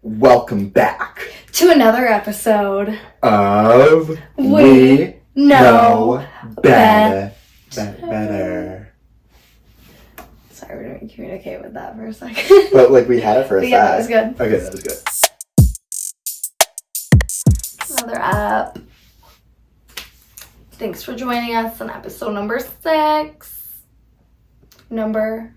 Welcome back to another episode of We Know Better. Better. Sorry, we didn't communicate with that for a second. But we had it for a second. Yeah, that was good. Okay, that was good. Another app. Thanks for joining us on episode number 6. Number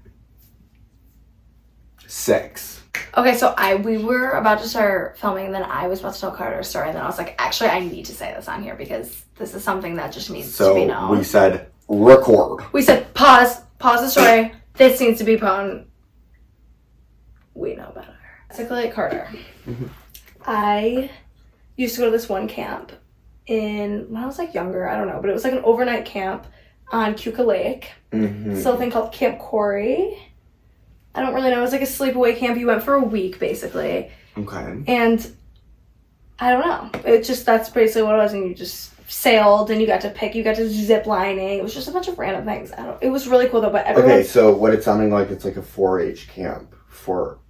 6. Okay, so we were about to start filming, and then I was about to tell Karter a story, and then I was like, actually, I need to say this on here because this is something that just needs to be known. So we said record. We said pause the story. This needs to be put on. We know better. Basically, like Karter. Mm-hmm. I used to go to this one camp when I was younger, I don't know, but it was an overnight camp on Cuca Lake. Mm-hmm. It's a thing called Camp Corey. I don't really know. It was a sleepaway camp. You went for a week, basically. Okay. And I don't know. That's basically what it was. And you just sailed and you got to zip lining. It was just a bunch of random things. It was really cool though, but everyone... Okay, so what it's sounding like, it's like a 4-H camp for...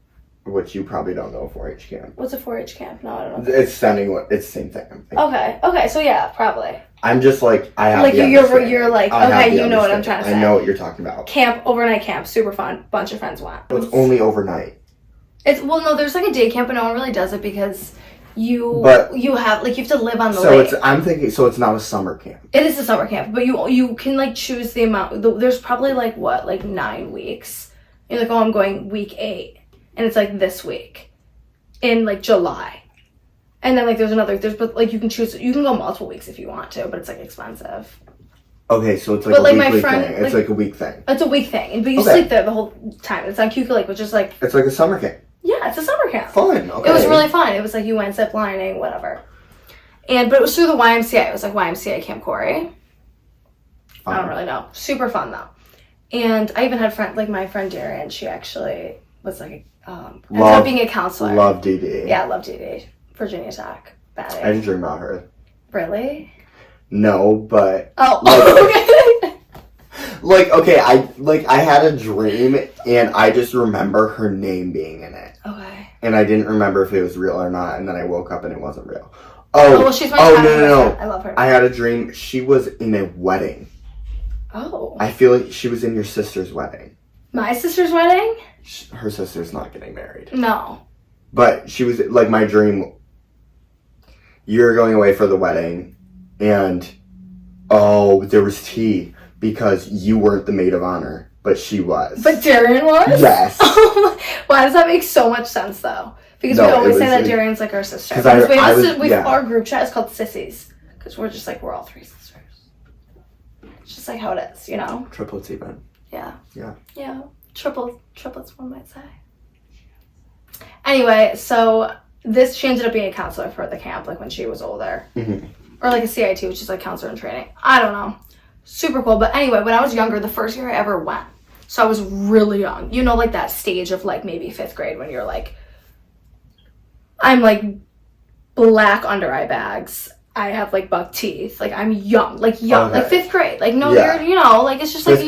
Which you probably don't know, 4-H camp. What's a 4-H camp? No, I don't know. It's the same thing, I'm thinking. Okay, so yeah, probably. I'm just I have you're like, okay, you know what I'm trying to say. I know what you're talking about. Overnight camp, super fun. Bunch of friends went. It's only overnight. There's a day camp, but no one really does it because you have to live on the lake. I'm thinking, so it's not a summer camp. It is a summer camp, but you can choose the amount. There's probably 9 weeks. You're like, oh, I'm going week 8. And it's this week in July. And then you can choose, you can go multiple weeks if you want to, but it's expensive. Okay, so it's a weekly thing. It's a week thing. It's a week thing, but you sleep there the whole time. It's on Cuca Lake, which is it's like a summer camp. Yeah, it's a summer camp. Fun. Okay. It was really fun. It was you went zip lining, whatever. But it was through the YMCA. It was YMCA Camp Corey. Fun. I don't really know. Super fun though. And I even had my friend Darian. She actually was ended up being a counselor. Love DD. Yeah, love DD. Virginia Tech. Bad I didn't dream about her. Really? No, but okay. Okay, I had a dream and I just remember her name being in it. Okay. And I didn't remember if it was real or not, and then I woke up and it wasn't real. Well, she's my friend. No. I love her. I had a dream she was in a wedding. Oh. I feel like she was in your sister's wedding. My sister's wedding? Her sister's not getting married. No. But she was, my dream, you're going away for the wedding, and, there was tea, because you weren't the maid of honor, but she was. But Darian was? Yes. Why does that make so much sense, thow? Because we always say that Darian's our sister. Because our group chat is called Sissies, because we're just we're all 3 sisters. It's just how it is, Triplets even. Yeah. Yeah. Yeah. Triplets, one might say. Anyway, so she ended up being a counselor for the camp, when she was older. Mm-hmm. Or a CIT, which is counselor in training. I don't know. Super cool. But anyway, when I was younger, the first year I ever went, so I was really young. That stage of maybe 5th grade when you're I'm black under eye bags. I have buck teeth. I'm young. Young. Okay. 5th grade. You're, it's just 5th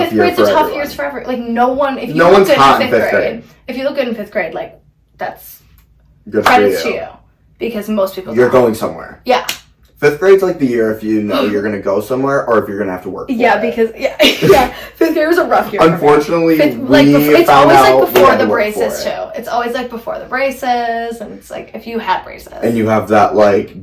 grade's a tough year for everyone. No one, if you no look one's good hot in 5th grade, if you look good in 5th grade, that's good credits to you. Because most people You're going somewhere. Yeah. 5th grade's the year if you know you're going to go somewhere or if you're going to have to work for yeah, it. because, yeah. 5th grade was a rough year. Unfortunately, it's always before the braces, too. It's always before the braces, and it's if you had braces. And you have that,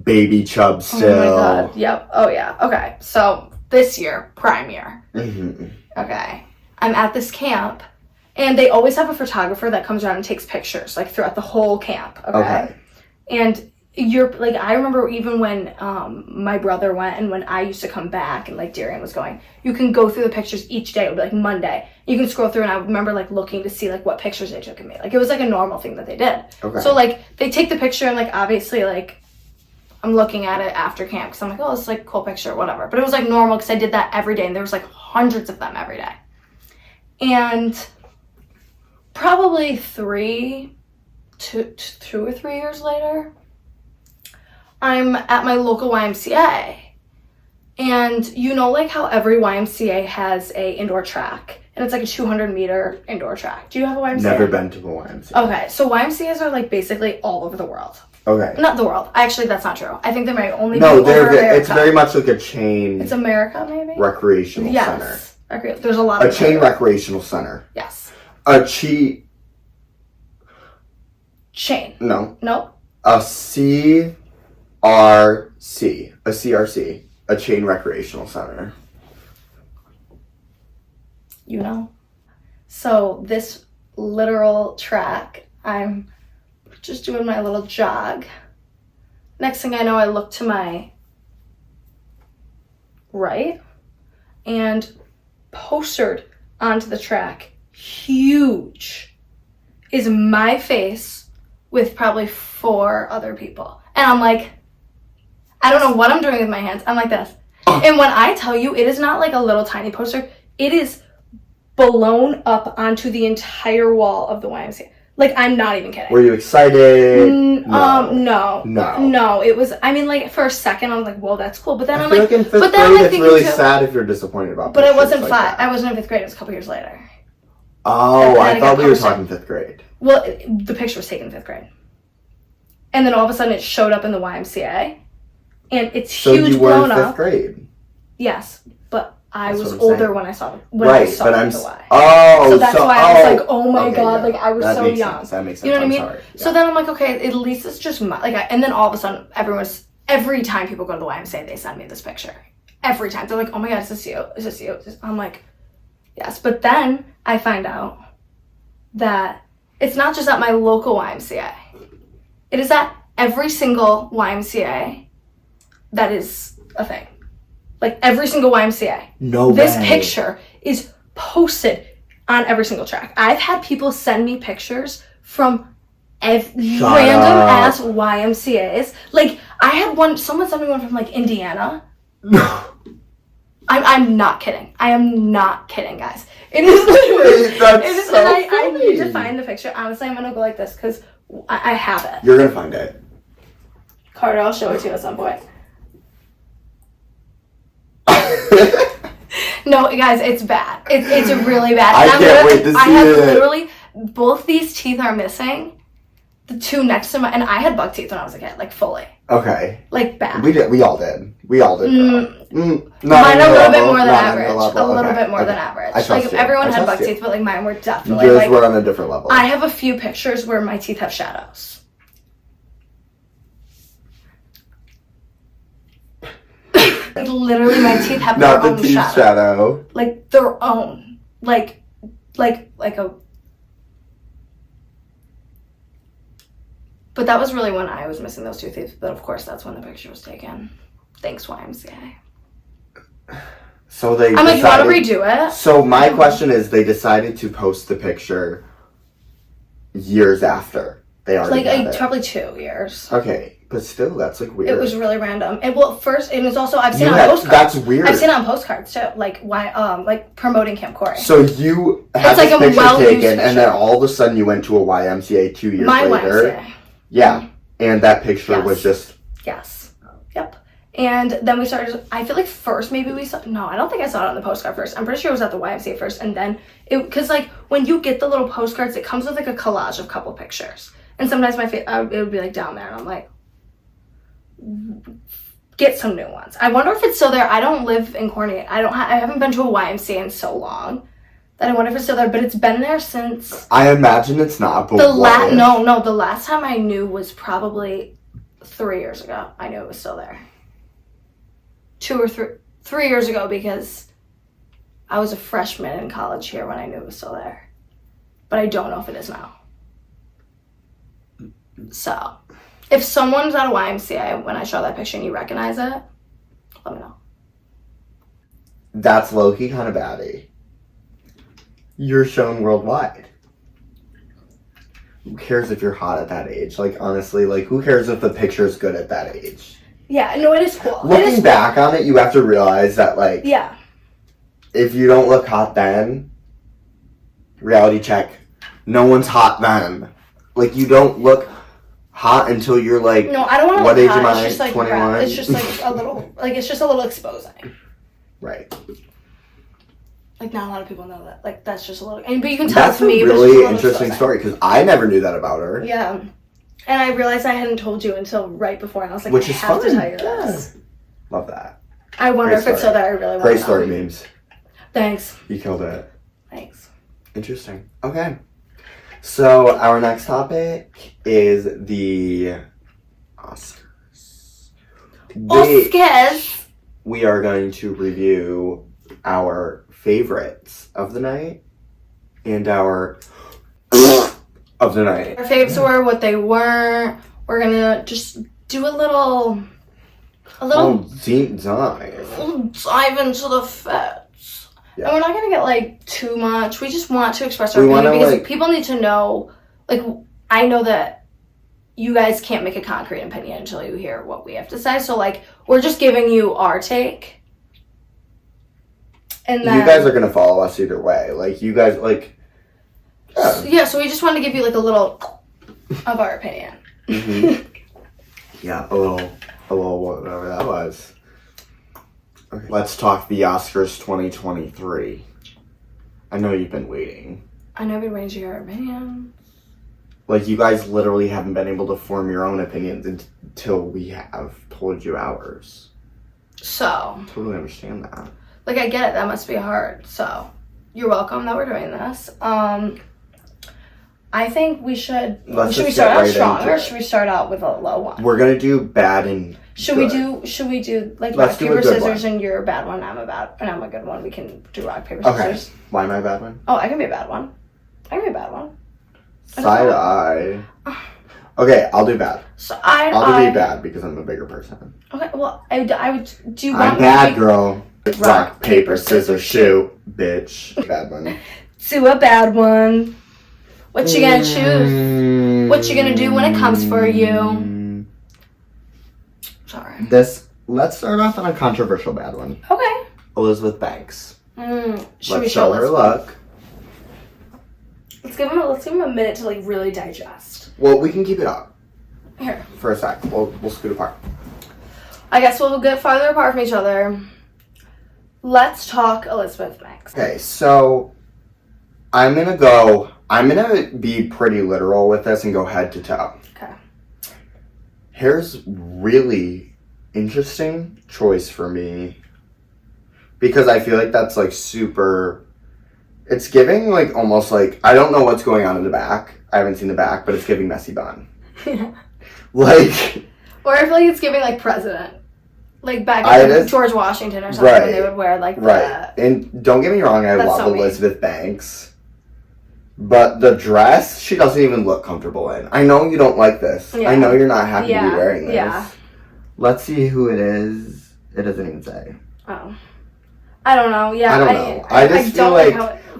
baby chub still. Oh my god, yep. Oh yeah, okay. So, this year, prime year. Mm-hmm. Okay. I'm at this camp, and they always have a photographer that comes around and takes pictures, throughout the whole camp, okay? And I remember even when my brother went and when I used to come back and Darian was going, you can go through the pictures each day. It would be Monday. You can scroll through, and I remember looking to see what pictures they took of me. It was a normal thing that they did. Okay. So they take the picture and obviously I'm looking at it after camp because I'm oh, this is a cool picture, whatever. But it was normal because I did that every day, and there was hundreds of them every day. And probably 2 or 3 years later, I'm at my local YMCA, and how every YMCA has a indoor track, and it's like a 200-meter indoor track. Do you have a YMCA? Never been to a YMCA. Okay, so YMCAs are like basically all over the world. Okay. Not the world. Actually, that's not true. I think they might only No, be over America. it's very much like a chain. It's America, maybe? Recreational center. Yes. There's a lot of a chain recreational center. Yes. Chain. No. Nope. A CRC. A CRC. A chain recreational center. You know. So this literal track, I'm just doing my little jog. Next thing I know, I look to my right, and postered onto the track, huge, is my face with probably 4 other people. And I'm like, I don't know what I'm doing with my hands. I'm like this. And when I tell you, it is not like a little tiny poster. It is blown up onto the entire wall of the YMCA. Like, I'm not even kidding. Were you excited? No. It was, I mean, like, for a second, I was like, whoa, that's cool. But then I I'm feel like, in 5th but then grade, I'm like, it's really sad if you're disappointed about But I wasn't like 5. that. I wasn't in 5th grade. It was a couple years later. Oh, I thought we were talking 5th grade. Well, the picture was taken in 5th grade. And then all of a sudden it showed up in the YMCA. And it's huge, so you were blown in 5th up. grade? Yes, but I That's was what I'm older saying. when I saw the Y. Oh, so that's why I was like, oh my okay, god, yeah. like I was that so makes young. Sense. That makes sense. You know what I mean? Sorry. So then I'm like, okay, at least it's just my, like, and then all of a sudden every time people go to the YMCA, they send me this picture. Every time. They're like, oh my god, is this you? Is this you? I'm like, yes. But then I find out that it's not just at my local YMCA. It is at every single YMCA that is a thing. Like every single YMCA. No way. This picture is posted on every single track. I've had people send me pictures from random ass YMCAs. Like I had someone sent me one from like Indiana. I'm not kidding. I am not kidding, guys. It is literally. That's so funny. I need to find the picture. Honestly, I'm gonna go like this because I have it. You're gonna find it. Carter, I'll show it to you at some point. No, guys, it's bad. It's really bad. I can't wait to see I have it. literally, both these teeth are missing. The 2 next to and I had buck teeth when I was a kid, like fully. Okay. Like bad. We all did. Mine a little bit more than average. A little bit more than average. Like everyone had buck teeth, but like mine were definitely Yours were on a different level. I have a few pictures where my teeth have shadows. Like literally my teeth have their own shadow. Like their own. Like a. But that was really when I was missing those 2 teeth. But of course, that's when the picture was taken. Thanks, YMCA. So they. I'm like, you want to redo it? So my question is, they decided to post the picture years after they already had it. Probably 2 years. Okay, but still, that's like weird. It was really random. And well, first, it was also I've seen it on postcards. That's weird. I've seen it on postcards too, like promoting Camp Corey. So you had this picture taken, and then all of a sudden you went to a YMCA 2 years later. YMCA. Yeah, and that picture was just. Yes. Yep. And then we started. I feel like first maybe we saw. No, I don't think I saw it on the postcard first. I'm pretty sure it was at the YMCA first, and then because like when you get the little postcards, it comes with like a collage of a couple pictures, and sometimes my face it would be like down there, and I'm like. Get some new ones. I wonder if it's still there. I don't live in Corny. I haven't been to a YMCA in so long that I wonder if it's still there. But it's been there since. I imagine it's not. But the last time I knew was probably 3 years ago. I knew it was still there. 2 or 3 years ago because I was a freshman in college here when I knew it was still there. But I don't know if it is now. So. If someone's at a YMCA when I show that picture and you recognize it, let me know. That's low-key kind of baddie. You're shown worldwide. Who cares if you're hot at that age? Like, honestly, like, who cares if the picture's good at that age? Yeah, no, it is cool. Looking back on it, you have to realize that, like... Yeah. If you don't look hot then, reality check, no one's hot then. Like, you don't look... hot until you're like. No, I don't want to. What look age hot. am I? It's just like 21. It's just like a little, like it's just a little exposing. Right. Like, not a lot of people know that. Like, that's just a little... But you can tell That's it's me. a really interesting story, because I never knew that about her. Yeah. And I realized I hadn't told you until right before, and I was like, Which I is have fun. to tell you this. Love that. I wonder Great if it's so story. that I really want Great to story know. memes. Thanks. You killed it. Thanks. Interesting. Okay. So, our next topic is the Oscars. Oscars! We are going to review our favorites of the night and our of the night. Our faves were, what they weren't. We're gonna just do a little Deep dive. dive into the facts. Yeah. And we're not gonna get like too much. We just want to express our We opinion wanna, because people need to know. Like, I know that you guys can't make a concrete opinion until you hear what we have to say. So like, we're just giving you our take. And then, you guys are gonna follow us either way. Like, you guys, like... Yeah, so we just want to give you like a little of our opinion. Mm-hmm. Yeah, a little whatever that was. Okay. Let's talk the Oscars 2023. I know you've been waiting. I know we range your opinion. Like, you guys literally haven't been able to form your own opinions until we have told you ours. So, Totally understand that. like, I get it. That must be hard. So, you're welcome that we're doing this. I think we should... Let's should we just start get out right strong into or it. should we start out with a low one? We're gonna do bad and Should good. we do like Let's rock, do a paper, good scissors, one. and you're a bad one, I'm a good one. We can do rock, paper, Okay. scissors. Why am I a bad one? Oh, I can be a bad one. I can be a bad one. Side eye. Okay, I'll do bad. So I'll be bad because I'm a bigger person. Okay, well, I would... Do you want I'm me bad, to be... girl. Rock, paper, scissors, shoot. Bitch. Bad one. Do a bad one. What you gonna choose? What you gonna do when it comes for you? Sorry. Let's start off on a controversial bad one. Okay. Elizabeth Banks. Should we Let's show her this? luck. Let's give him a minute to like really digest. Well, we can keep it up Here. for a sec. We'll scoot apart. I guess we'll get farther apart from each other. Let's talk Elizabeth Banks. Okay, so I'm gonna be pretty literal with this and go head to toe. Okay. Here's really interesting choice for me because I feel like that's like super. It's giving like almost like I don't know what's going on in the back. I haven't seen the back, but it's giving messy bun. Like. Or I feel like it's giving like president. Like back in George Washington or something when they would wear like the... Right. And don't get me wrong, I love Elizabeth Banks. But the dress, she doesn't even look comfortable in. I know you don't like this. Yeah. I know you're not happy to be wearing this. Yeah. Let's see who it is. It doesn't even say. Oh. I don't know. Yeah. I don't know. I just feel like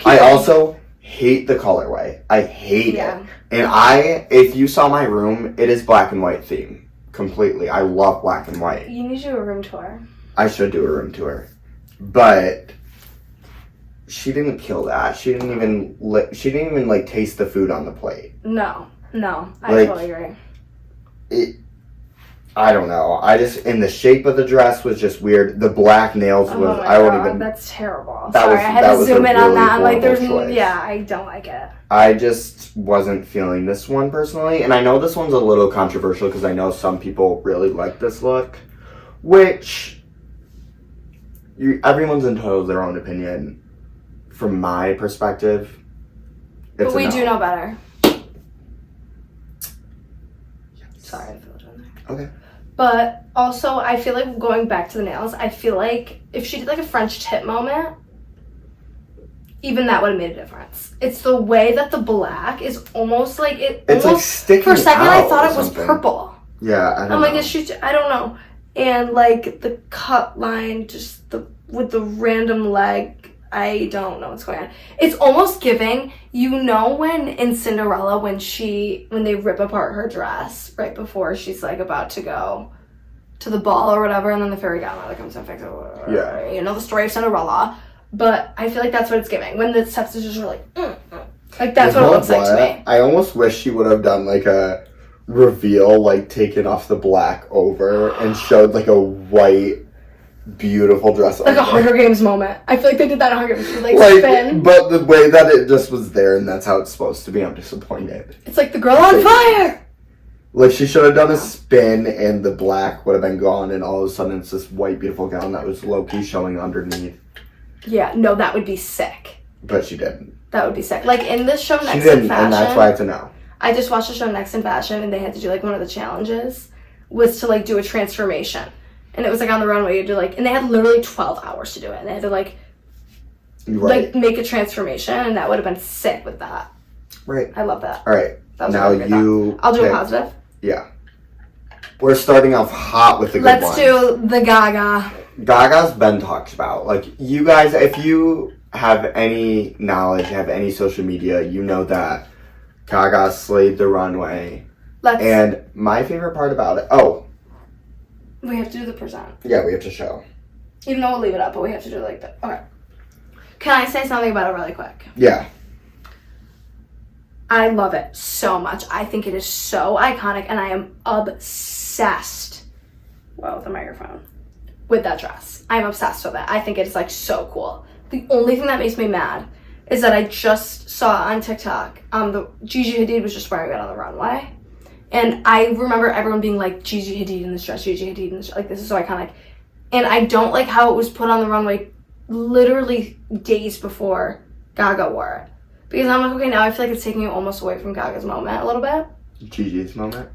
I also hate the colorway. I hate it. And if you saw my room, it is black and white theme. Completely. I love black and white. You need to do a room tour. I should do a room tour. But she didn't kill that. She didn't even like taste the food on the plate. No. I totally agree. I don't know. And the shape of the dress was just weird. The black nails was that's terrible. That Sorry, I had to zoom in on that. I'm like, choice. I don't like it. I just wasn't feeling this one personally, and I know this one's a little controversial because I know some people really like this look, which everyone's entitled to their own opinion. From my perspective, it's but we a no. do know better. Yes. Sorry, I feel doing that. Okay. But also, I feel like going back to the nails, I feel like if she did like a French tip moment, even that would have made a difference. It's the way that the black is almost like it. It's almost, like sticking for a second, out I thought it was something. purple. Yeah, I don't know. I'm like, I don't know. And like the cut line, just with the random leg, I don't know what's going on. It's almost giving, when in Cinderella, when they rip apart her dress right before she's like about to go to the ball or whatever, and then the fairy godmother comes and fixes it. Yeah. You know, the story of Cinderella. But I feel like that's what it's giving. When the stepsisters are like, like that's what it looks like to me. I almost wish she would have done like a reveal, like taken off the black over and showed like a white beautiful dress. Like a Hunger Games moment. I feel like they did that in Hunger Games. Like spin. But the way that it just was there and that's how it's supposed to be, I'm disappointed. It's like the girl on fire! Like, she should have done a spin and the black would have been gone and all of a sudden it's this white, beautiful gown that was low-key showing underneath. Yeah, no, that would be sick. But she didn't. That would be sick. Like, in this show, Next She didn't, in Fashion... and that's why it's a no. I just watched the show Next in Fashion, and they had to do, like, one of the challenges was to, like, do a transformation. And it was, like, on the runway, you had to, like... And they had literally 12 hours to do it. And they had to, like... Right. Like, make a transformation, and that would have been sick with that. Right. I love that. All right. That was now a really good thought. I'll do a positive. Yeah. We're starting off hot with the good Let's do the Gaga. Gaga's been talked about. Like, you guys, if you have any knowledge, have any social media, you know that Gaga slayed the runway. And my favorite part about it... Oh. We have to do the present. Yeah, we have to show. Even though we'll leave it up, but we have to do it like that. Okay. Can I say something about it really quick? Yeah. I love it so much. I think it is so iconic, and I am obsessed. Wow, with the microphone. With that dress. I'm obsessed with it. I think it's, like, so cool. The only thing that makes me mad is that I just saw on TikTok, the Gigi Hadid was just wearing it on the runway. And I remember everyone being like, Gigi Hadid in this dress, Gigi Hadid in this dress. Like, this is so iconic. And I don't like how it was put on the runway literally days before Gaga wore it. Because I'm like, okay, now I feel like it's taking you almost away from Gaga's moment a little bit. Gigi's moment?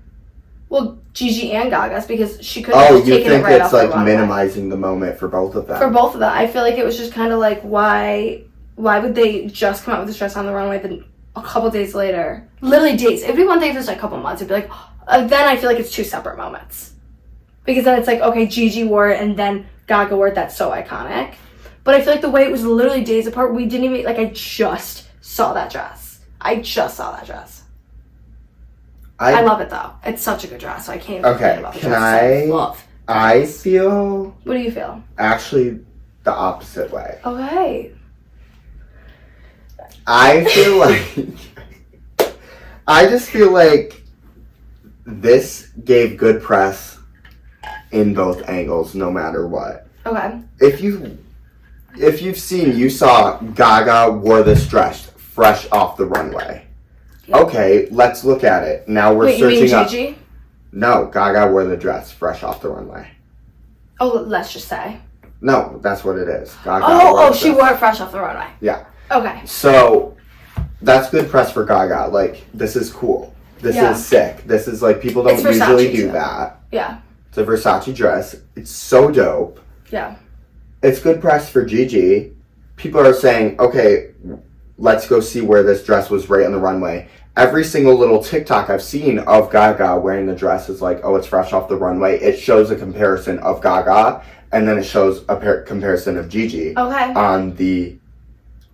Well, Gigi and Gaga's, because she couldn't have taken it right off the runway. Oh, you think it's like minimizing the moment for both of them? For both of them. I feel like it was just kind of like, why would they just come out with this dress on the runway then a couple days later? Literally days. It'd be one thing if it was like a couple months. It'd be like, then I feel like it's two separate moments. Because then it's like, okay, Gigi wore it and then Gaga wore it. That's so iconic. But I feel like the way it was literally days apart, we didn't even, like, I just saw that dress. I love it, though. It's such a good dress, so I can't even complain about the dress. I feel... What do you feel? Actually, the opposite way. Okay. I feel like... I just feel like this gave good press in both angles, no matter what. Okay. If you saw Gaga wore this dress fresh off the runway. Yep. Okay, let's look at it. Now we're searching you mean Gigi? No, Gaga wore the dress fresh off the runway. Oh, let's just say. No, that's what it is. Gaga she wore it fresh off the runway. Yeah. Okay. So, that's good press for Gaga. Like, this is cool. This is sick. This is like, people don't usually do that. Yeah. It's a Versace dress. It's so dope. Yeah. It's good press for Gigi. People are saying, okay, let's go see where this dress was right on the runway. Every single little TikTok I've seen of Gaga wearing the dress is like, oh, it's fresh off the runway. It shows a comparison of Gaga, and then it shows a comparison of Gigi on the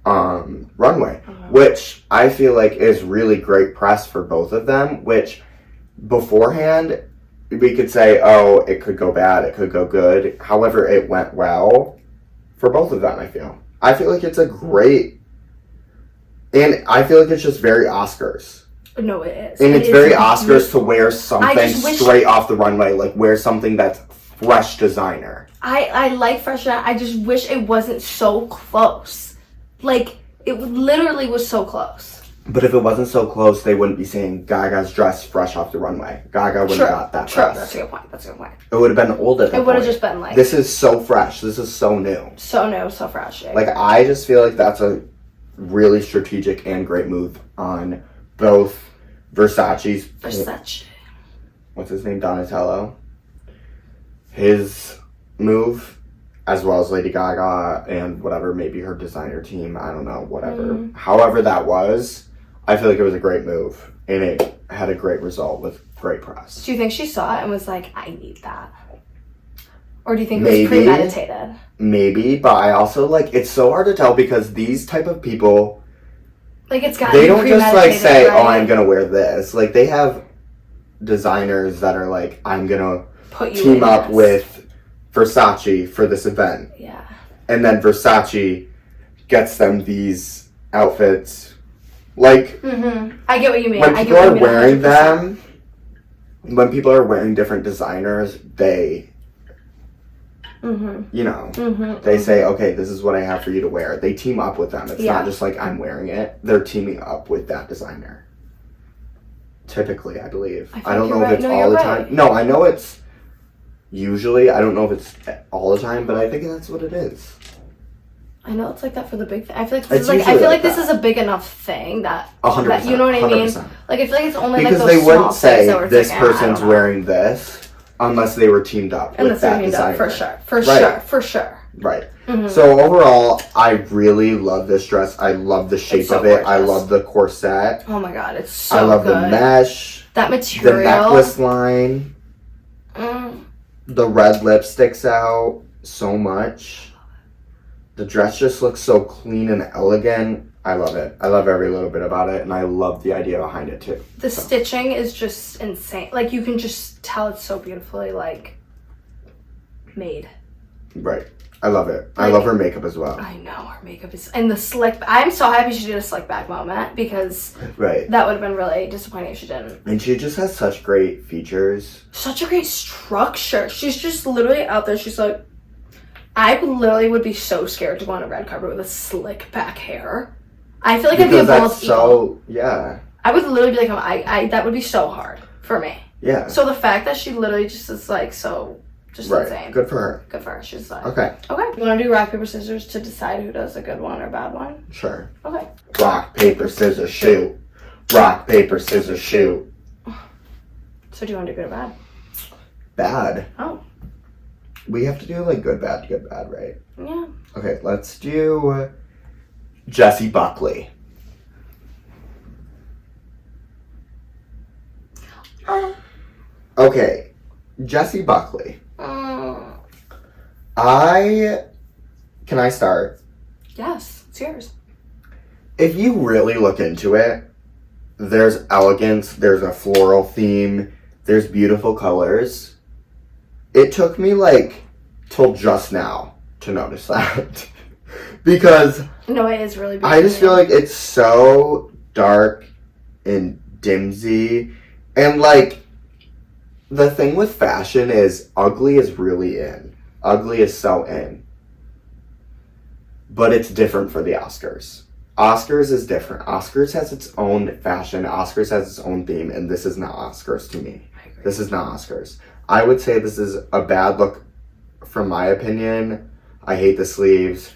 runway, which I feel like is really great press for both of them, which beforehand, we could say, oh, it could go bad, it could go good. However, it went well for both of them, I feel. I feel like it's a great... And I feel like it's just very Oscars. No, it is. And it's very Oscars to wear something straight off the runway. Like, wear something that's fresh designer. I like fresh. I just wish it wasn't so close. Like, it literally was so close. But if it wasn't so close, they wouldn't be saying Gaga's dress fresh off the runway. Gaga wouldn't have got that dress. That's a good point. It would have been old at that point. It would have just been like... This is so fresh. This is so new. So new, so fresh. Like, I just feel like that's a really strategic and great move on both Versace's... What's his name? Donatello. His move, as well as Lady Gaga and whatever, maybe her designer team, I don't know, whatever. However that was, I feel like it was a great move. And it had a great result with great press. Do you think she saw it and was like, I need that? Or do you think it was premeditated? Maybe, but I also, like, it's so hard to tell because these type of people... Like, it's got to be They don't just, like, say, right? oh, I'm going to wear this. Like, they have designers that are like, I'm going to team up with Versace for this event. Yeah. And then Versace gets them these outfits. Like... I get what you mean. When people are wearing them, when people are wearing different designers, they You know, they say, okay, this is what I have for you to wear. They team up with them. It's not just like I'm wearing it. They're teaming up with that designer. Typically, I believe. I don't know if it's all the time. No, I know it's usually. I don't know if it's all the time, but I think that's what it is. I know it's like that for the big thing. I feel like this is like I feel like this is a big enough thing that 100%, you know what I mean. 100%. Like I feel like it's only because like those they wouldn't small things that say we're this thinking, person's wearing this unless they were teamed up with that designer. For sure. Right. So overall, I really love this dress. I love the shape of it. Gorgeous. I love the corset. Oh my god, it's so good. I love good. the mesh. That material. The necklace line. The red lip sticks out so much. The dress just looks so clean and elegant. I love it. I love every little bit about it, and I love the idea behind it too. The stitching is just insane. Like you can just tell it's so beautifully like made. Right. I love it. Like, I love her makeup as well. I know her makeup is, and the slick. I'm so happy she did a slick back moment because that would have been really disappointing if she didn't. And she just has such great features. Such a great structure. She's just literally out there. She's like, I literally would be so scared to go on a red carpet with a slick back hair. I feel like I'd be a bald eagle. Yeah. I would literally be like, I that would be so hard for me. Yeah. So the fact that she literally just is like so. Just insane. Good for her. Good for her. She's like... Okay. You want to do rock, paper, scissors to decide who does a good one or bad one? Sure. Okay. Rock, paper, scissors, shoot. Rock, paper, scissors, shoot. So do you want to do good or bad? Bad. Oh. We have to do like good, bad, right? Yeah. Okay, let's do Jessie Buckley. Okay. Jessie Buckley. Can I start? Yes, it's yours. If you really look into it, there's elegance, there's a floral theme, there's beautiful colors. It took me like till just now to notice that. Because no, it is really beautiful. I just feel like it's so dark and dimsy, and like the thing with fashion is ugly is really in. Ugly is so in. But it's different for the Oscars. Oscars is different. Oscars has its own fashion. Oscars has its own theme, and this is not Oscars to me. This is not Oscars. I would say this is a bad look from my opinion. I hate the sleeves.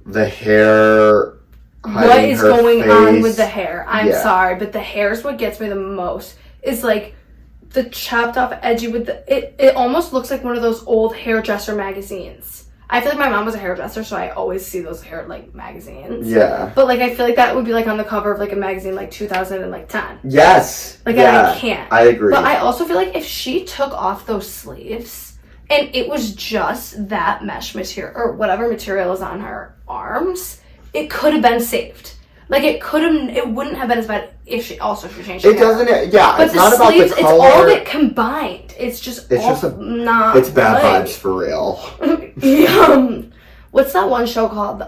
The hair. What is going on with the hair? I'm sorry, but the hair is what gets me the most. Is like the chopped off edgy with the it almost looks like one of those old hairdresser magazines. I feel like my mom was a hairdresser, so I always see those hair like magazines. Yeah. But like I feel like that would be like on the cover of like a magazine like 2010. Yes. Like I can't. I agree. But I also feel like if she took off those sleeves and it was just that mesh material or whatever material is on her arms, it could have been saved. Like it wouldn't have been as bad if she changed her hair. Doesn't, yeah. But it's not sleeves, about the color. It's all of it combined. It's just not. It's bad vibes for real. What's that one show called?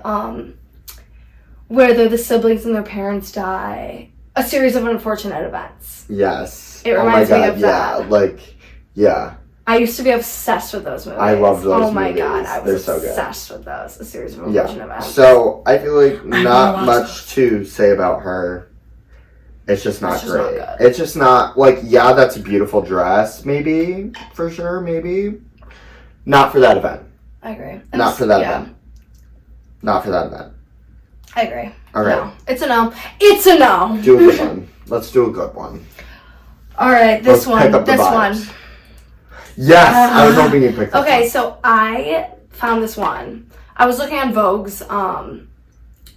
Where they're the siblings and their parents die. A series of unfortunate events. Yes. It reminds me of that. Yeah. I used to be obsessed with those movies. I love those movies. Oh my god, I was so obsessed with those. A series of unfortunate events. So, I feel like not much to say about her. It's just not great. It's just not, like, yeah, that's a beautiful dress, maybe, for sure, maybe. Not for that event. I agree. Not for that event. Not for that event. I agree. Alright. No. It's a no. It's a no. Do a good one. Let's do a good one. Alright, this one. Yes! I was hoping you'd pick this Okay, one. so I found this one. I was looking on Vogue's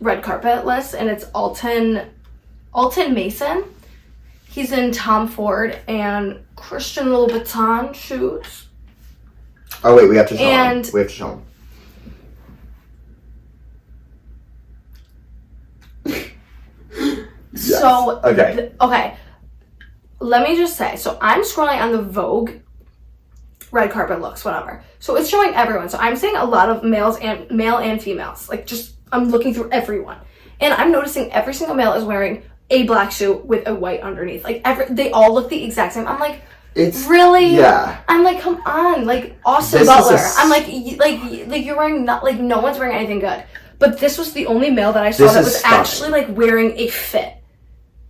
red carpet list, and it's Alton Mason. He's in Tom Ford and Christian Louboutin shoes. Oh wait, we have to show him. We have to show him. Yes. So, okay. Let me just say, so I'm scrolling on the Vogue red carpet looks, whatever. So it's showing everyone. So I'm seeing a lot of male and females. Like I'm looking through everyone. And I'm noticing every single male is wearing a black suit with a white underneath. Like they all look the exact same. I'm like, It's really. Yeah. I'm like, come on, like Austin Butler. I'm like you're wearing not like no one's wearing anything good. But this was the only male that I saw that was actually like wearing a fit,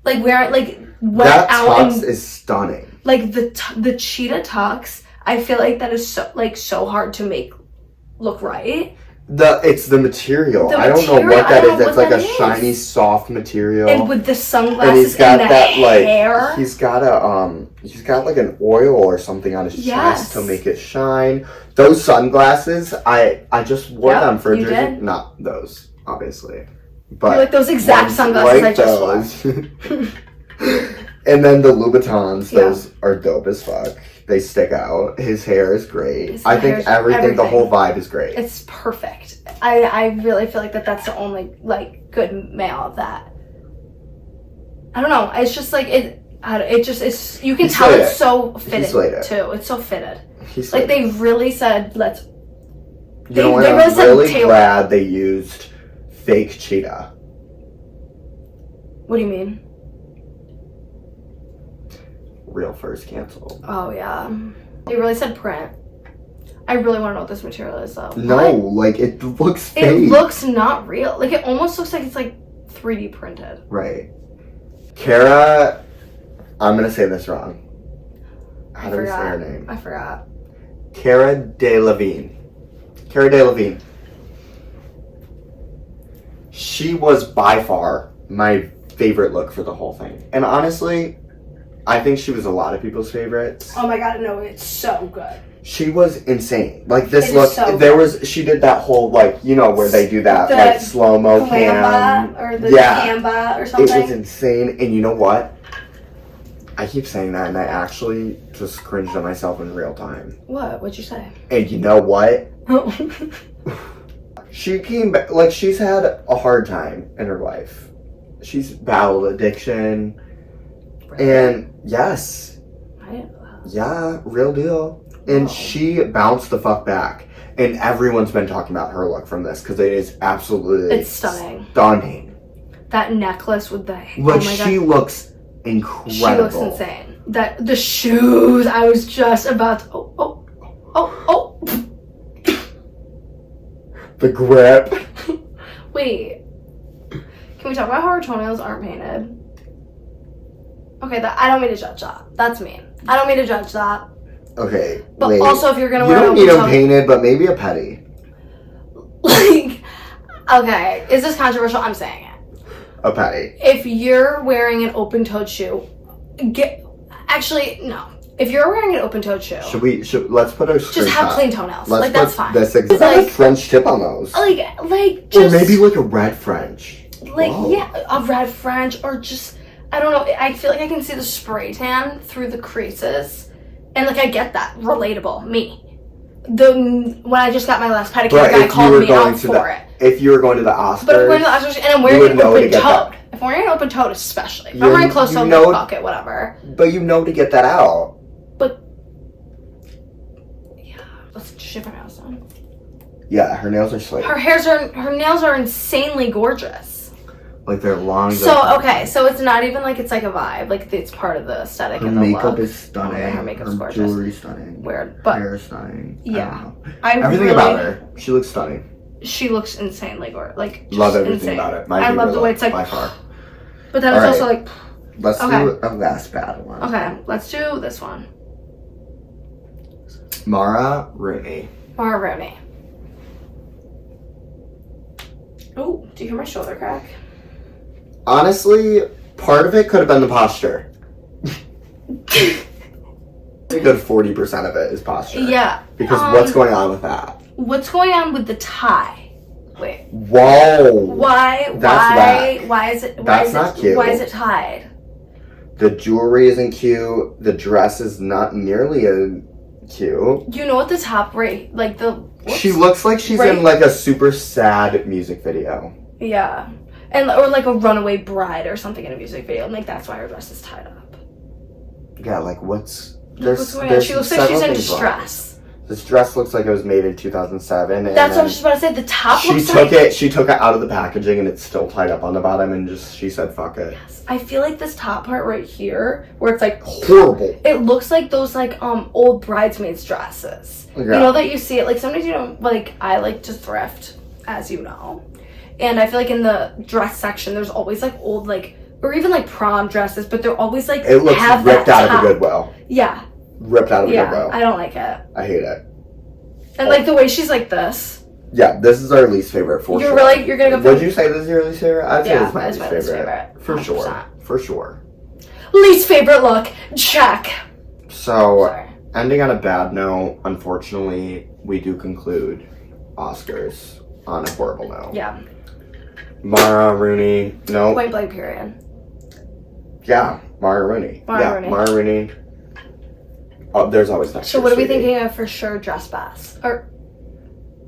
like wearing like went that out tux is stunning. Like the cheetah tux. I feel like that is so hard to make look right. It's the material. I don't know what that is. It's like a shiny, soft material. And with the sunglasses and he's got and the that hair. like he's got like an oil or something on his chest to make it shine. Those sunglasses, I just wore them for a jersey. Did? Not those, obviously. But like those exact sunglasses I just wore. And then the Louboutins, those are dope as fuck. They stick out. His hair is great. I think everything, the whole vibe is great. It's perfect. I really feel like that's the only like good male of that. I don't know. It's just like it's you can tell it's so fitted too. It's so fitted. Like they really said I'm really glad they used fake cheetah. What do you mean? Real furs canceled. Oh yeah. They really said print. I really want to know what this material is though. No, like it looks fake. It looks not real. Like it almost looks like it's like 3D printed. Right. Cara, I'm gonna say this wrong. How do we say her name? I forgot. Cara Delevingne. Cara Delevingne. She was by far my favorite look for the whole thing. And honestly, I think she was a lot of people's favorites. Oh my god, no, it's so good. She was insane. Like this look, she did that whole like, you know, where they do that like slow-mo cam. Or the Canva or something. It was insane. And you know what? I keep saying that and I actually just cringed at myself in real time. What? What'd you say? And you know what? She came back, like she's had a hard time in her life. She's battled addiction. Really? And yes. I didn't know that. Yeah, real deal. And she bounced the fuck back. And everyone's been talking about her look from this because it is absolutely it's stunning. Stunning. That necklace with the like she looks incredible. She looks insane. That the shoes, I was just about to The grip. Wait. Can we talk about how her toenails aren't painted? Okay, I don't mean to judge that. That's mean. I don't mean to judge that. Okay, but wait. Also, if you're gonna wear, you don't need them painted, but maybe a petty. Like, okay, is this controversial? I'm saying it. A petty. If you're wearing an open-toed shoe, actually no. If you're wearing an open-toed shoe, let's put a just have clean toenails. Like that's fine. This exact French tip on those. Like just or maybe like a red French. Like a red French or just. I don't know. I feel like I can see the spray tan through the creases, and like I get that relatable. Me, when I just got my last pedicure, the guy called me out for it. If you were going to the Oscars, but if I'm going to the Oscars and I'm wearing an open toed, if I'm wearing an open toed, especially if I'm wearing closed toed, fuck it, whatever. But you know to get that out. But yeah, let's ship her nails done. Yeah, her nails are slick. Her nails are insanely gorgeous. Like they're long. So so it's not even like it's like a vibe. Like it's part of the aesthetic of the look. Her makeup is stunning. Her makeup's gorgeous. Jewelry stunning. Weird, but hair is stunning. Yeah, everything about her. She looks stunning. She looks insanely gorgeous. Like love everything about it. I love the way it's like by far. But then it's also like. Let's do a last bad one. Okay, let's do this one. Mara Rooney. Mara Rooney. Oh, do you hear my shoulder crack? Honestly, part of it could have been the posture. A good 40% of it is posture. Yeah. Because what's going on with that? What's going on with the tie? Wait. Whoa. Why is it? That's not cute. Why is it tied? The jewelry isn't cute. The dress is not nearly as cute. You know what the top right, like the. She looks like she's in like a super sad music video. Yeah. Or like a runaway bride or something in a music video. And like that's why her dress is tied up. Yeah, like what's going on? She looks like she's in distress. This dress looks like it was made in 2007. And That's what I was just about to say. The top she looks took like... She took it out of the packaging and it's still tied up on the bottom and she said, fuck it. Yes. I feel like this top part right here, where it's like... Horrible. It looks like those like old bridesmaids dresses. Yeah. You know that you see it, like sometimes you don't, like I like to thrift, as you know. And I feel like in the dress section, there's always like old like, or even like prom dresses, but they're always like it looks have ripped that out top. of a Goodwill. Yeah. Ripped out of a Goodwill. I don't like it. I hate it. And like the way she's like this. Yeah, this is our least favorite for You're sure. really, you're gonna go. Would you say this is your least favorite? I'd say this is my least favorite. For 100%. sure. For sure. Least favorite look, check. So, Sorry. ending on a bad note, unfortunately, we do conclude Oscars on a horrible note. Yeah. Mara Rooney, no. Point blank period. Yeah, Mara Rooney. Rooney. Mara Rooney. Oh, there's always next. So what are we thinking of for sure? Dress best or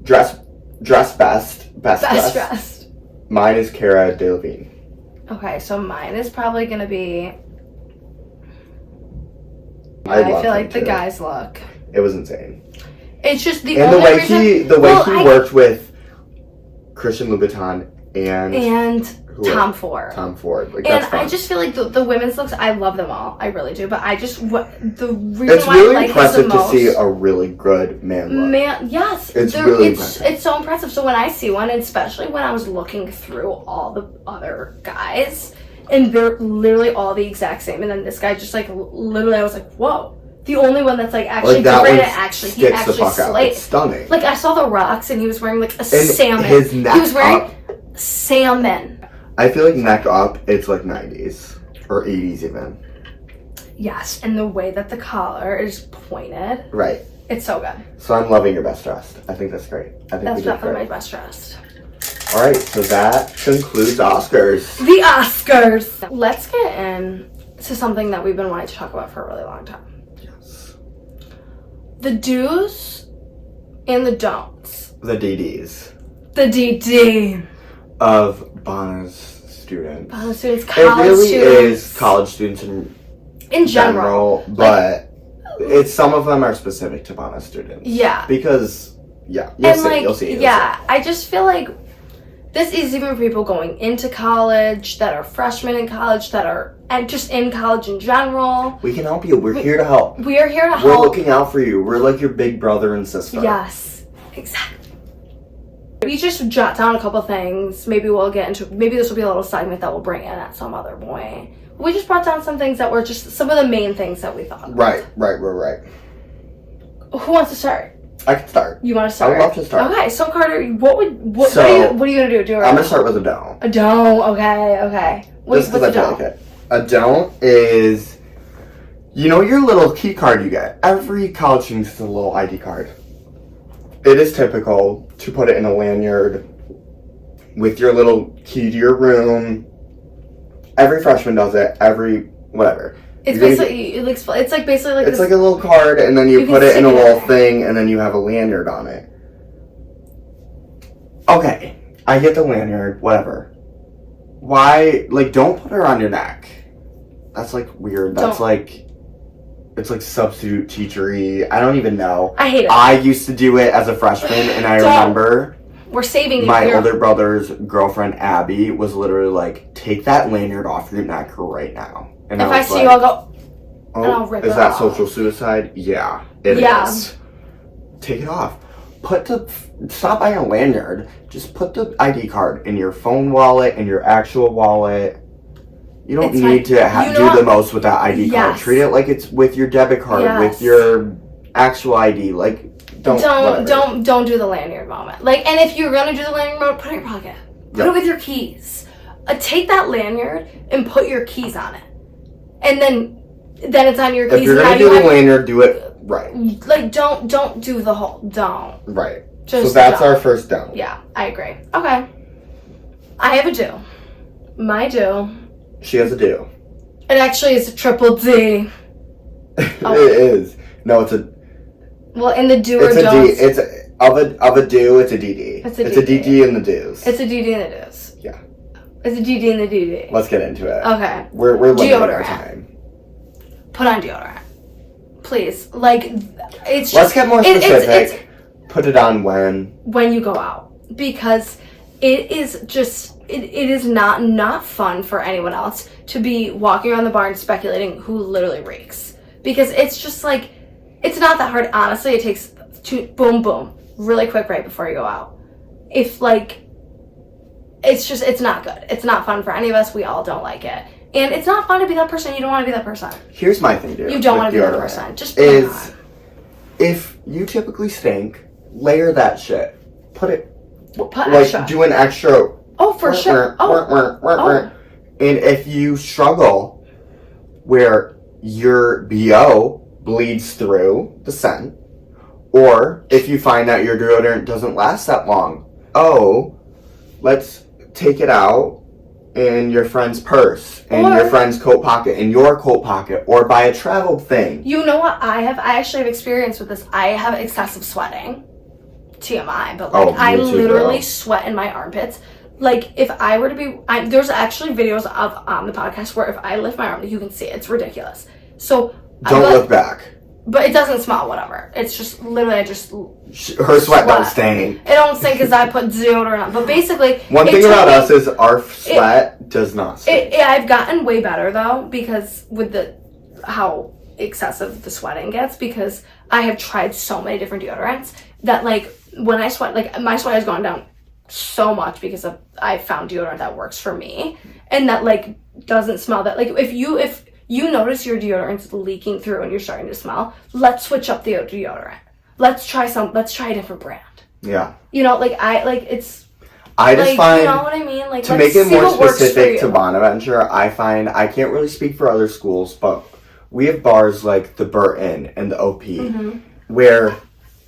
dress best dressed? Mine is Cara Delevingne. Okay, so mine is probably gonna be. I feel like the guy's look. It was insane. It's just the and only the way he worked with Christian Louboutin and Tom Ford. Tom Ford. Like, and that's fun. I just feel like the women's looks, I love them all. I really do. But I just, the reason it's why really I like impressive this the most, to see a really good man look. Yes. It's really impressive. It's so impressive. So when I see one, and especially when I was looking through all the other guys, and they're literally all the exact same. And then this guy just like, literally, I was like, whoa. The only one that's like actually different, and actually he actually slayed. It's stunning. Like I saw the rocks, and he was wearing like a salmon. His neck he was wearing up. Salmon. I feel like neck up, it's like 90s or 80s even. Yes, and the way that the collar is pointed. Right. It's so good. So I'm loving your best dressed. I think that's great. I think That's definitely my best dressed. All right, so that concludes Oscars. The Oscars. Let's get into something that we've been wanting to talk about for a really long time. Yes. The do's and the don'ts. The DDs. The DD. Of Bonna's students. Bonna's students, college it really students. is college students in general. But it's some of them are specific to Bonna's students. Yeah. Because, you'll see. Yeah, I just feel like this is even for people going into college, that are freshmen in college, that are and just in college in general. We can help you. We're here to help. We are here to help. We're looking out for you. We're like your big brother and sister. Yes, exactly. We just jot down a couple things. Maybe we'll get into. Maybe this will be a little segment that we'll bring in at some other point. We just brought down some things that were just some of the main things that we thought. Right. Who wants to start? I can start. You want to start? I would love to start. Okay, so Carter, what are you gonna do? I'm gonna start with a don't. A don't. Okay. Just because I feel like it. A don't is, your little key card you get. Every college student gets a little ID card. It is typical to put it in a lanyard with your little key to your room. Every freshman does it. Whatever. It's basically it's like basically like it's like a little card, and then you put it in a little thing, and then you have a lanyard on it. Okay, I get the lanyard, whatever. Why, don't put her on your neck. That's weird. That's it's substitute teachery. I don't even know. I hate it. I used to do it as a freshman, and I remember we're saving my older brother's girlfriend Abby was literally take that lanyard off your neck right now. And if I see you, I'll go. Oh, and I'll rip is it that off. social suicide? Yeah, it is. Take it off. Stop buying a lanyard. Just put the ID card in your phone wallet, in your actual wallet. You don't need to do the most with that ID card. Treat it like it's with your debit card, with your actual ID. Don't do the lanyard moment. And if you're gonna do the lanyard moment, put it in your pocket. Put it with your keys. Take that lanyard and put your keys on it, and then it's on your keys. If you're gonna do the lanyard, do it right. Don't do the whole don't. Right. So that's our first don't. Yeah, I agree. Okay. I have a do. My do. She has a do. It actually is a triple D. Oh. It is. No, it's a. Well, in the do or don't. It's a D. Of a do. It's a DD. It's a DD in the do's. It's a DD in the do's. Yeah. It's a DD in the DD. Let's get into it. Okay. We're limiting our time. Put on deodorant. Please. it's just... Let's get more specific. Put it on when you go out. Because it is just... It is not fun for anyone else to be walking around the barn speculating who literally reeks. Because it's just like... It's not that hard. Honestly, it takes boom, boom, really quick right before you go out. If, like... It's not good. It's not fun for any of us. We all don't like it. And it's not fun to be that person. You don't want to be that person. Here's my thing, dude. You don't want to be that person. Just put it on. If you typically stink, layer that shit. Put extra. Do an extra. Oh, for sure. And if you struggle where your BO bleeds through the scent, or if you find that your deodorant doesn't last that long, let's take it out in your friend's purse, in your friend's coat pocket, in your coat pocket, or buy a travel thing. You know what I have? I actually have experience with this. I have excessive sweating. TMI, but I literally sweat in my armpits. Like, if I were to be... there's actually videos of on the podcast where if I lift my arm, you can see it. It's ridiculous. So... Don't look back. But it doesn't smell, whatever. It's just, literally, her sweat don't stain. It don't stink because I put deodorant on. But basically... One thing about us is our sweat does not stink. I've gotten way better, though, because with how excessive the sweating gets, because I have tried so many different deodorants that, like, when I sweat, like, my sweat has gone down so much because I found deodorant that works for me and that, like, doesn't smell that. Like, if you notice your deodorant's leaking through and you're starting to smell, let's switch up the deodorant. Let's try a different brand. Yeah. You know, like, I just find, you know what I mean? Like, to make it more specific to Bonaventure, I find, I can't really speak for other schools, but we have bars like the Burton and the OP where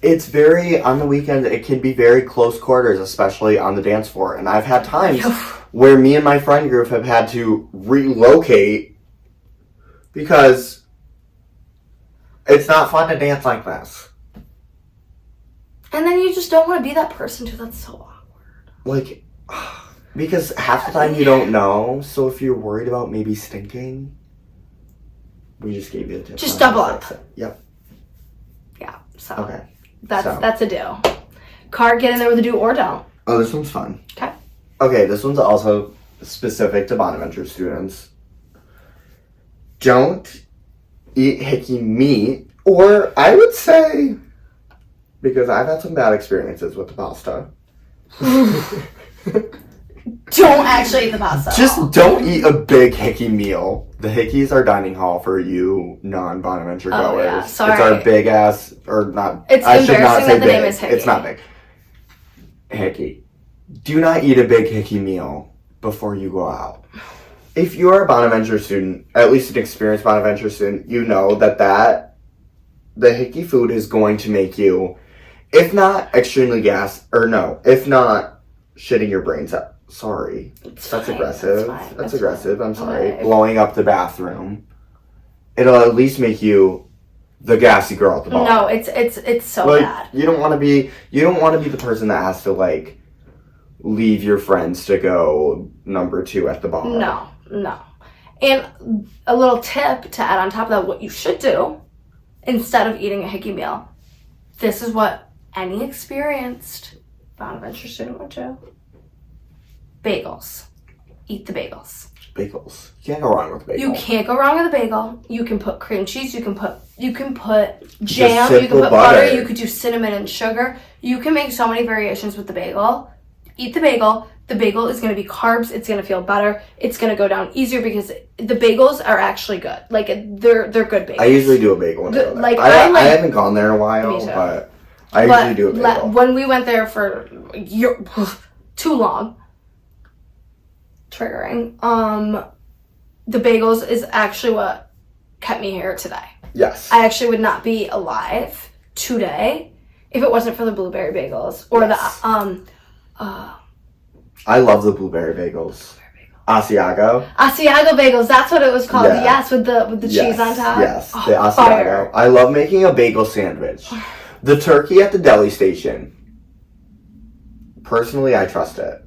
it's very, on the weekends, it can be very close quarters, especially on the dance floor. And I've had times where me and my friend group have had to relocate because it's not fun to dance like this. And then you just don't want to be that person too. That's so awkward. Like, because half the time you don't know. So if you're worried about maybe stinking, we just gave you a tip. Just double up. Yep. Yeah. So okay. That's a do. Card, get in there with a do or don't. Oh, this one's fun. Okay. Okay, this one's also specific to Bonaventure students. Don't eat hickey meat, or I would say, because I've had some bad experiences with the pasta. Don't actually eat the pasta. Just don't eat a big hickey meal. The hickeys are dining hall for you non-Bonaventure goers. Yeah. Sorry. It's our big ass, or not. It's I should embarrassing not say that the big. name is hickey. It's not big. Hickey. Do not eat a big hickey meal before you go out. If you're a Bonaventure student, at least an experienced Bonaventure student, you know that the hickey food is going to make you, if not extremely if not shitting your brains out. Sorry. That's aggressive. That's aggressive. I'm sorry. Okay. Blowing up the bathroom. It'll at least make you the gassy girl at the bar. No, it's so bad. You don't want to be the person that has to, like, leave your friends to go number 2 at the bar. No. And a little tip to add on top of that, what you should do instead of eating a hickey meal. This is what any experienced Bonaventure student would do. Bagels. Eat the bagels. Bagels. You can't go wrong with a bagel. You can't go wrong with a bagel. You can put cream cheese. You can put jam. You can put butter. You could do cinnamon and sugar. You can make so many variations with the bagel. Eat the bagel. The bagel is going to be carbs. It's going to feel better. It's going to go down easier because the bagels are actually good. Like, they're good bagels. I usually do a bagel when I haven't gone there in a while, but I usually do a bagel. When we went there for too long, triggering, the bagels is actually what kept me here today. Yes. I actually would not be alive today if it wasn't for the blueberry bagels or I love the blueberry bagels. Asiago bagels, that's what it was called. Yeah. Yes, with the cheese on top. Yes, the Asiago. Fire. I love making a bagel sandwich. The turkey at the deli station. Personally, I trust it.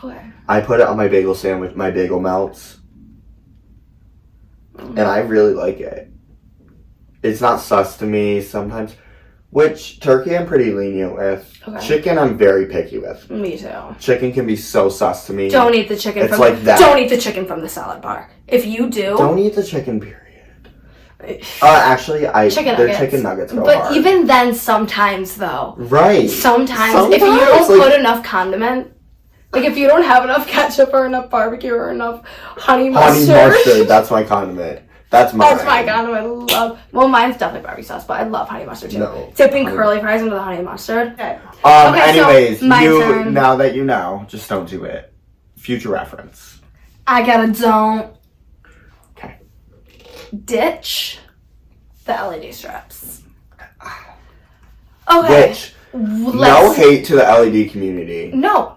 Okay. I put it on my bagel sandwich. My bagel melts. And I really like it. It's not sus to me sometimes. Which turkey I'm pretty lenient with. Okay. Chicken I'm very picky with. Me too. Chicken can be so sus to me. Don't eat the chicken. It's like that. Don't eat the chicken from the salad bar. If you do, don't eat the chicken. Period. Actually, their chicken nuggets go hard. But even then, sometimes though. Right. Sometimes if you don't put enough condiment, like if you don't have enough ketchup or enough barbecue or enough honey mustard. Honey mustard. That's my condiment. That's mine. That's my condiment. Mine's definitely barbecue sauce, but I love honey mustard too. No, Dipping curly fries into the honey mustard. Okay. Anyways, so my turn. Now that you know, just don't do it. Future reference. I don't. Okay. Ditch the LED strips. Okay. Which, no hate to the LED community. No.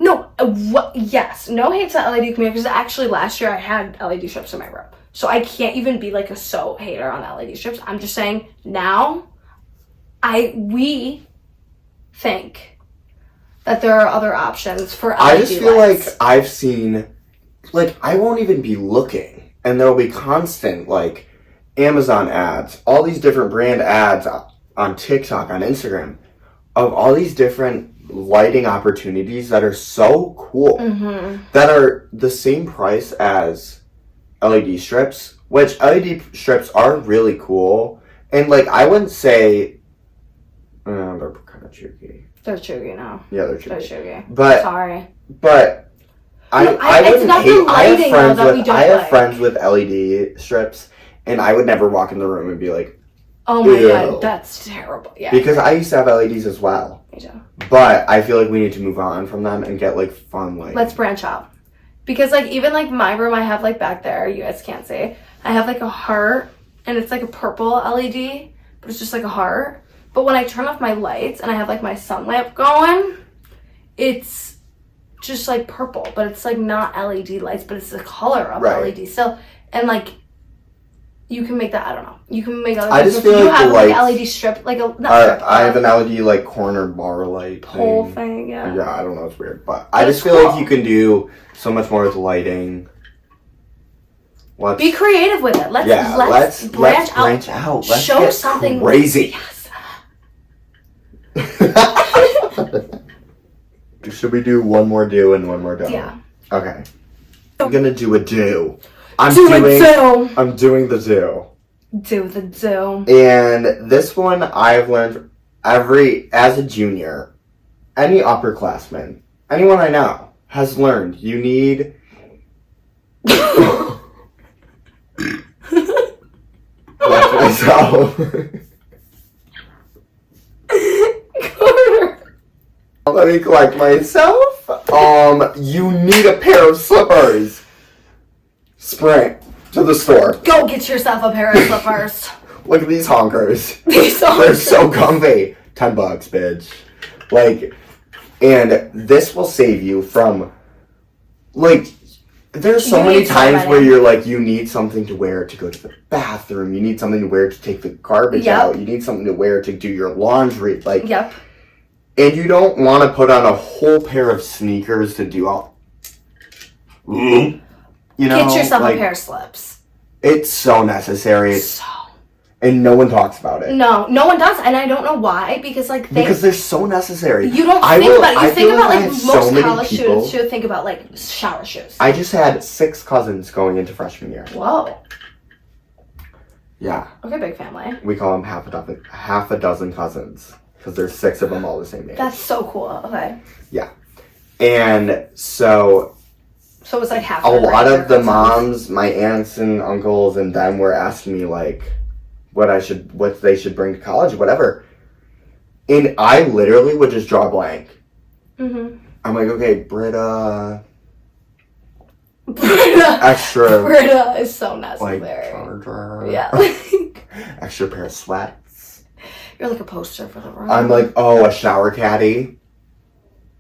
Yes, no hate to the LED community, because actually last year I had LED strips in my room. So I can't even be like a hater on the LED strips. I'm just saying now, we think that there are other options for LED I just feel lights. like I've seen, like, I won't even be looking, and there'll be constant, like, Amazon ads, all these different brand ads on TikTok, on Instagram, of all these different lighting opportunities that are so cool, that are the same price as LED strips, which LED strips are really cool, and like I wouldn't say they're kind of cheeky. They're cheeky now. Yeah, they're cheeky. They're cheeky. But sorry. But I wouldn't hate. I have friends with LED strips, and I would never walk in the room and be like, "Oh my god, that's terrible." Yeah. Because I used to have LEDs as well. Me too. But I feel like we need to move on from them and get like fun lighting. Let's branch out. Because, like, even, like, my room, I have, like, back there, you guys can't see, I have, like, a heart, and it's, like, a purple LED, but it's just, like, a heart. But when I turn off my lights, and I have, like, my sun lamp going, it's just, like, purple, but it's, like, not LED lights, but it's the color of LED still. And, like, you can make that, I don't know, you can make other I things. just feel you like have, the like, lights, LED strip, like, I have an LED, like, corner bar light whole thing, yeah. Yeah, I don't know, it's weird, but I just feel like you can do so much more with lighting. Be creative with it. Let's branch out. Let's show get something crazy. Yes. Should we do one more do and one more don't? Yeah. Okay. I'm gonna do a do. I'm doing the do. Do the do. And this one I've learned as a junior, any upperclassman, anyone I know has learned you need myself. Let me collect myself. You need a pair of slippers. Sprint to the store. Go get yourself a pair of slippers. Look at these honkers. They're so comfy. $10, bitch. Like, and this will save you from, like, there's so many times where you're like, you need something to wear to go to the bathroom. You need something to wear to take the garbage out. You need something to wear to do your laundry. Like, and you don't want to put on a whole pair of sneakers to do all. You know, get yourself a pair of slips. It's so necessary. And no one talks about it. No one does, and I don't know why. Because because they're so necessary. You don't think about it. You think about like most college students should think about like shower shoes. I just had 6 cousins going into freshman year. Whoa. Yeah. Okay, big family. We call them half a dozen cousins because there's 6 of them all the same age. That's so cool. Okay. Yeah, and so. So it was like half. A lot of the moms, my aunts and uncles, and them were asking me like, what they should bring to college, whatever. And I literally would just draw a blank. I'm like, okay, Britta. Extra. Britta is so necessary. Like, charger. Yeah. Extra pair of sweats. You're like a poster for the room. I'm like, oh, a shower caddy.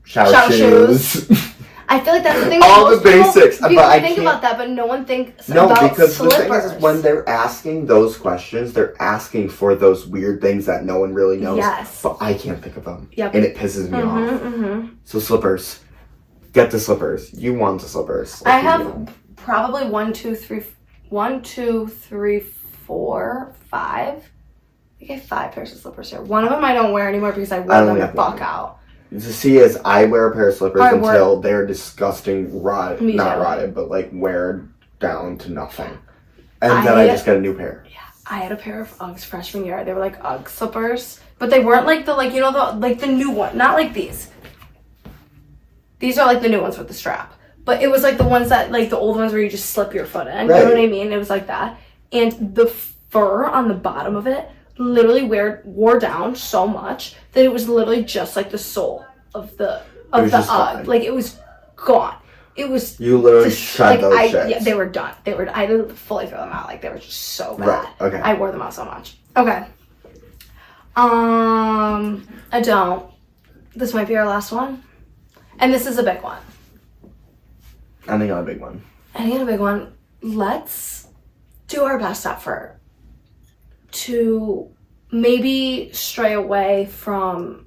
Shower shoes. I feel like that's the thing. All the basics. People think about that, but no one thinks about slippers. No, because the thing is, when they're asking those questions, they're asking for those weird things that no one really knows. Yes. But I can't think of them. Yep. And it pisses me off. So slippers. Get the slippers. You want the slippers. I have probably 1, 2, 3, 4, 5 think I have 5 pairs of slippers here. One of them I don't wear anymore because I wore them the fuck out. The see is I wear a pair of slippers until they're disgusting, rotted, but like wear down to nothing. And then I just get a new pair. Yeah, I had a pair of Uggs freshman year. They were like Ugg slippers, but they weren't like the the new one, not like these. These are like the new ones with the strap, but it was like the ones that like the old ones where you just slip your foot in. Right. You know what I mean? It was like that, and the fur on the bottom of it literally wore down so much that it was literally just like the sole of the Ugg. Like it was gone. It was you literally shred those shits. Yeah, they were done. I didn't fully throw them out. Like they were just so bad. Right. Okay. I wore them out so much. Okay. I don't. This might be our last one, and this is a big one. I think I'm a big one. Let's do our best effort to maybe stray away from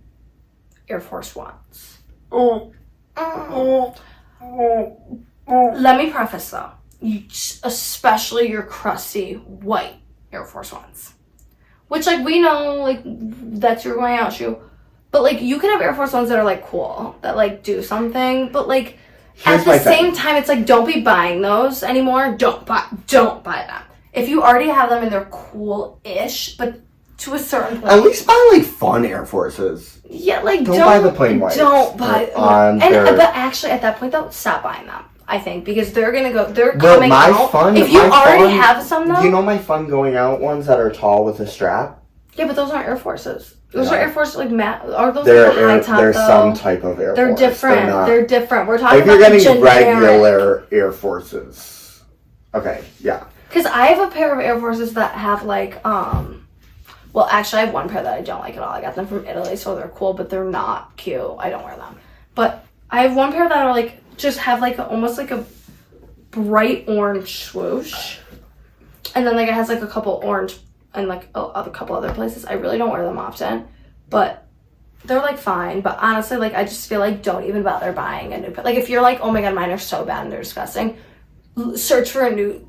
Air Force Ones. Let me preface though, especially your crusty white Air Force Ones, which like we know like that's your going out shoe, but like you can have Air Force Ones that are like cool, that like do something, but like at the same time it's like don't be buying those anymore. Don't buy them. If you already have them and they're cool-ish, but to a certain point. At least buy like fun Air Forces. Yeah, like don't buy the plain whites. Don't buy but actually at that point though, stop buying them. I think because they're coming out. If you already have some though. You know my fun going out ones that are tall with a strap? Yeah, but those aren't Air Forces. Those are Air Forces like are those they're high top they're though? Some type of Air Force. They're different. We're talking if about you're getting generic regular Air Forces. Okay, yeah. Because I have a pair of Air Forces that have like well, actually, I have one pair that I don't like at all. I got them from Italy, so they're cool, but they're not cute. I don't wear them. But I have one pair that are like just have like almost like a bright orange swoosh, and then like it has like a couple orange and like a couple other places. I really don't wear them often, but they're like fine. But honestly, like I just feel like don't even bother buying a new pair. Like if you're like, oh my god, mine are so bad and they're disgusting, search for a new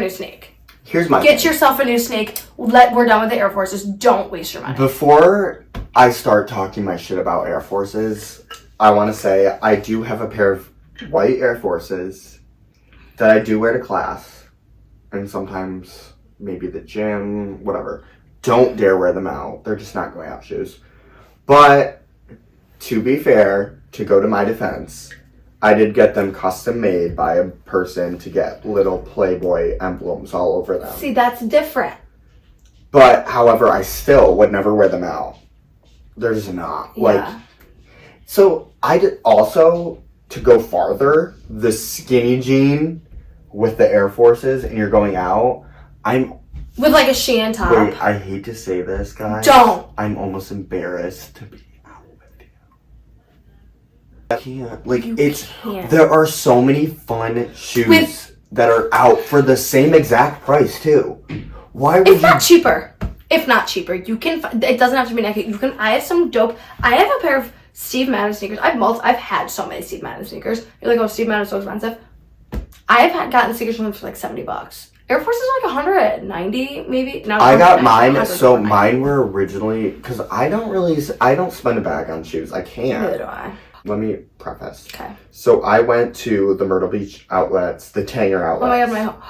sneak. Here's my Get yourself a new sneak. We're done with the Air Forces. Don't waste your money. Before I start talking my shit about Air Forces, I want to say I do have a pair of white Air Forces that I do wear to class, and sometimes maybe the gym, whatever. Don't dare wear them out. They're just not going out shoes. But to be fair, to go to my defense, I did get them custom made by a person to get little Playboy emblems all over them. See, that's different. But, however, I still would never wear them out. They're just not. Yeah. Like, so, I did also, to go farther, the skinny jean with the Air Forces and you're going out, with like a Shein top. Wait, I hate to say this, guys. Don't. I'm almost embarrassed to be out with you. I can't. Like, can't. There are so many fun shoes that are out for the same exact price, too. Why would If not cheaper, you can. It doesn't have to be Nike. You can. I have some dope. I have a pair of Steve Madden sneakers. I've had so many Steve Madden sneakers. You're like, oh, Steve Madden's so expensive. I've gotten sneakers from them for like $70. Air Force is like 190 maybe. No, I got mine. So mine were originally because I don't spend a bag on shoes. I can't. Neither do I. Let me preface. Okay. So I went to the Myrtle Beach outlets, the Tanger outlets. Oh my god,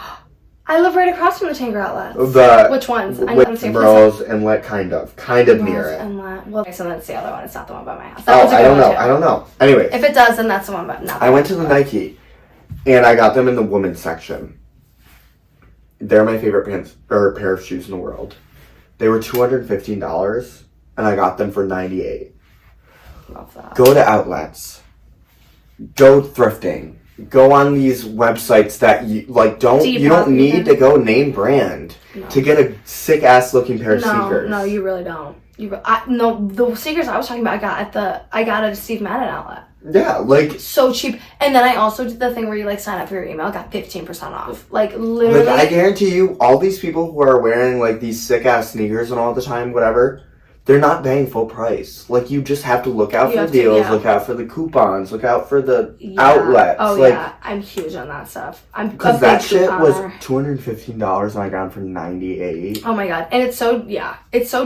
I live right across from the Tanger outlets. Which ones? Rose Inlet, kind of near it. Inlet. Well, so that's the other one. It's not the one by my house. I don't know. Anyway. If it does, then that's the one. But no. I went to the Nike, and I got them in the women's section. They're my favorite pair of shoes in the world. They were $215, and I got them for $98. Love that. Go to outlets. Go thrifting. Go on these websites that you like. You don't need to go name brand to get a sick ass looking pair of sneakers. No, you really don't. The sneakers I was talking about, I got at a Steve Madden outlet. Yeah, like so cheap. And then I also did the thing where you like sign up for your email, got 15% off. Like literally. Like I guarantee you, all these people who are wearing like these sick ass sneakers and all the time, whatever, they're not paying full price. Like, you just have to look out You for have the to, deals, yeah. look out for the coupons, look out for the outlets. Oh, like, yeah. I'm huge on that stuff. I'm because a that big shit was couponer. $215 and I got it for $98. Oh my god. And it's so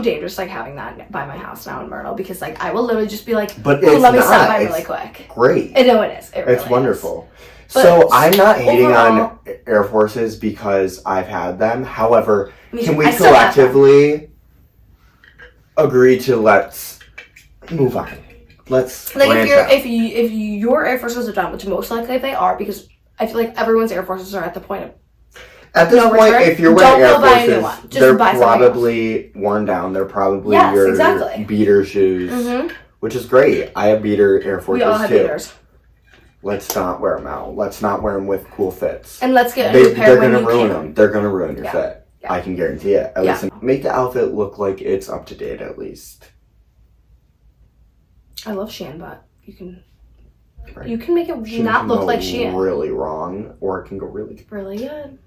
dangerous, like, having that by my house now in Myrtle, because, like, I will literally just be like, But "Ooh, it's let me stop not. by It's really quick." great. I know it is. It really It's wonderful. But So I'm not hating overall- on Air Forces because I've had them. However, can we I still have them. collectively agree to let's move on? Let's Like, branch if out. your Air Forces are done, which most likely they are, because I feel like everyone's Air Forces are at the point of At this no point, return, if you're wearing Air don't go buy a new Forces, one. Just they're buy something probably worn down. They're probably Yes, your exactly. beater shoes, Mhm. which is great. I have beater Air Forces We all have too. beaters. Let's not wear them out. Let's not wear them with cool fits. And let's get a new pair They're when gonna you ruin can. them. They're gonna ruin your Yeah. fit. Yeah. I can guarantee it. At Yeah. least make the outfit look like it's up to date. At least. I love Shein, but you can Right. make it Shein not can look go like Shein. really wrong, or it can go really good. Really good.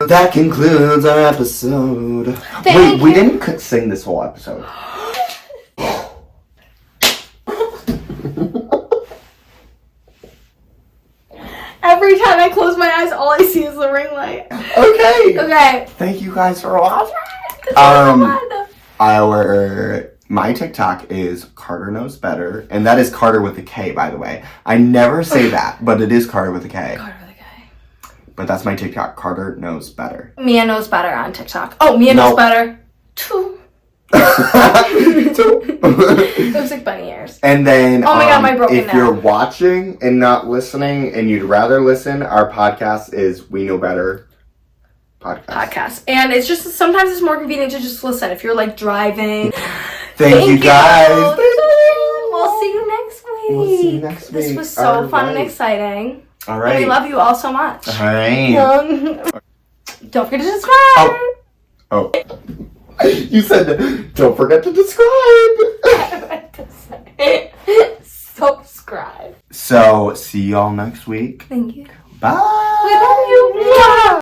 That concludes our episode. Thank Wait, we you. didn't sing this whole episode. Every time I close my eyes, all I see is the ring light. Okay. Okay. Thank you guys for watching. This was so fun. My TikTok is Karterknowsbetter, and that is Karter with a K, by the way. I never say that, but it is Karter with a K. Karter with a K. But that's my TikTok, Karterknowsbetter. Mia knows better on TikTok. Oh, Mia knows better. Two. Looks like bunny ears. And then, Oh my God, my broken if now. you're watching and not listening, and you'd rather listen, our podcast is We Know Better Podcast. And it's just, sometimes it's more convenient to just listen if you're like driving. Thank you guys. We'll see you next week. We'll see you next This week. was so fun and Alright. exciting. All And right. we love you all so much. All right. Don't forget to subscribe. Oh. You said, don't forget to subscribe. I meant to say, subscribe. So, see y'all next week. Thank you. Bye. We love you. Mwah.